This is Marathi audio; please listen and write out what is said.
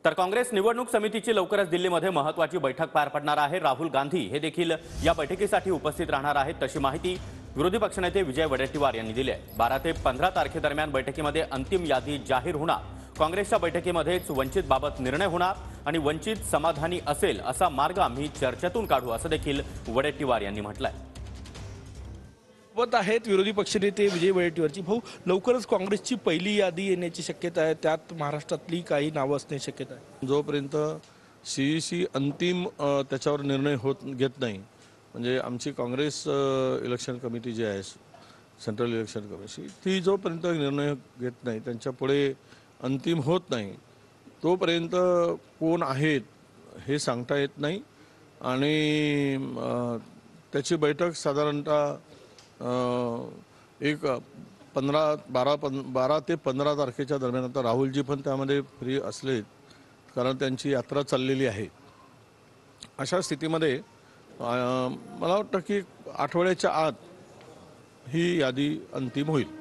तर काँग्रेस निवडणूक समितीची लवकरच दिल्लीमध्ये महत्त्वाची बैठक पार पडणार आहे। राहुल गांधी हे देखील या बैठकीसाठी उपस्थित राहणार आहेत, तशी माहिती विरोधी पक्षनेते विजय वडेट्टीवार यांनी दिली आहे। 12 ते 15 तारखेदरम्यान बैठकीमध्ये अंतिम यादी जाहीर होणार। काँग्रेसच्या बैठकीमध्येच वंचितबाबत निर्णय होणार आणि वंचित समाधानी असेल असा मार्ग आम्ही चर्चेतून काढू, असं देखील वडेट्टीवार यांनी म्हटलंय। सोबत आहेत विरोधी पक्षनेते विजय वडेट्टीवारची। भाऊ, लवकरच काँग्रेसची पहिली यादी येण्याची शक्यता आहे, त्यात महाराष्ट्रातली काही नावं असण्याची शक्यता आहे। जोपर्यंत सीईसी अंतिम त्याच्यावर निर्णय घेत नाही, म्हणजे आमची काँग्रेस इलेक्शन कमिटी जी आहे, सेंट्रल इलेक्शन कमिटी, ती जोपर्यंत निर्णय घेत नाही, त्यांच्या पुढे अंतिम होत नाही, तोपर्यंत कोण आहेत हे सांगता येत नाही। आणि त्याची बैठक साधारणतः एक 12 ते 15 तारखेच्या दरम्यान। आता राहुलजी पण त्यामध्ये फ्री असले, कारण त्यांची यात्रा चाललेली आहे। अशा स्थितीमध्ये मला वाटतं की आठवड्याच्या आत ही यादी अंतिम होईल।